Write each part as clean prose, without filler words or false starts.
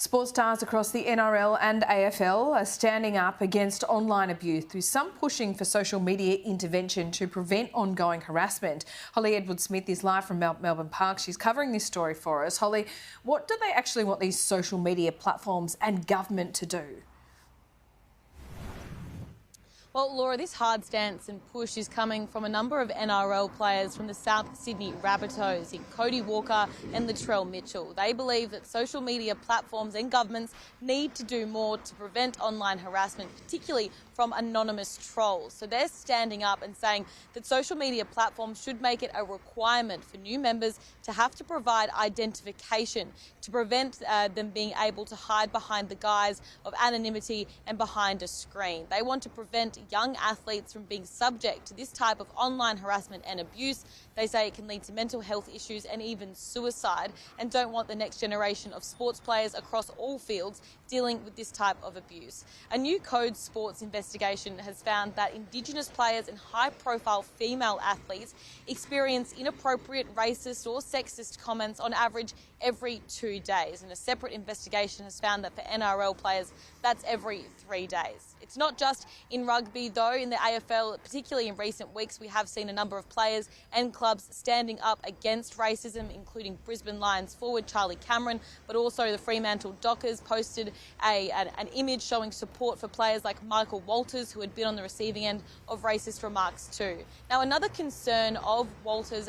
Sports stars across the NRL and AFL are standing up against online abuse, with some pushing for social media intervention to prevent ongoing harassment. Holly Edwards-Smith is live from Melbourne Park. She's covering this story for us. Holly, what do they actually want these social media platforms and government to do? Well, Laura, this hard stance and push is coming from a number of NRL players from the South Sydney Rabbitohs, in Cody Walker and Latrell Mitchell. They believe that social media platforms and governments need to do more to prevent online harassment, particularly from anonymous trolls. So they're standing up and saying that social media platforms should make it a requirement for new members to have to provide identification to prevent them being able to hide behind the guise of anonymity and behind a screen. They want to prevent young athletes from being subject to this type of online harassment and abuse. They say it can lead to mental health issues and even suicide, and don't want the next generation of sports players across all fields dealing with this type of abuse. A new Code Sports investigation has found that Indigenous players and high-profile female athletes experience inappropriate racist or sexist comments on average every 2 days. And a separate investigation has found that for NRL players, that's every 3 days. It's not just in rugby, though. In the AFL, particularly in recent weeks, we have seen a number of players and clubs standing up against racism, including Brisbane Lions forward Charlie Cameron, but also the Fremantle Dockers posted an image showing support for players like Michael Walters, who had been on the receiving end of racist remarks too. Now, another concern of Walker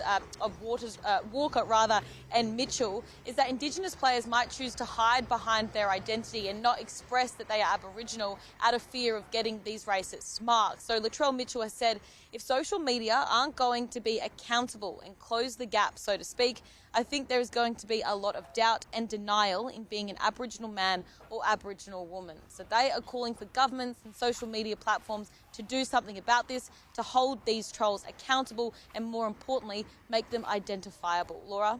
and Mitchell is that Indigenous players might choose to hide behind their identity and not express that they are Aboriginal out of fear of getting these racist marks. So Latrell Mitchell has said, if social media aren't going to be accountable and close the gap, so to speak, I think there is going to be a lot of doubt and denial in being an Aboriginal man or Aboriginal woman. So they are calling for governments and social media platforms to do something about this, to hold these trolls accountable and, more importantly, make them identifiable. Laura?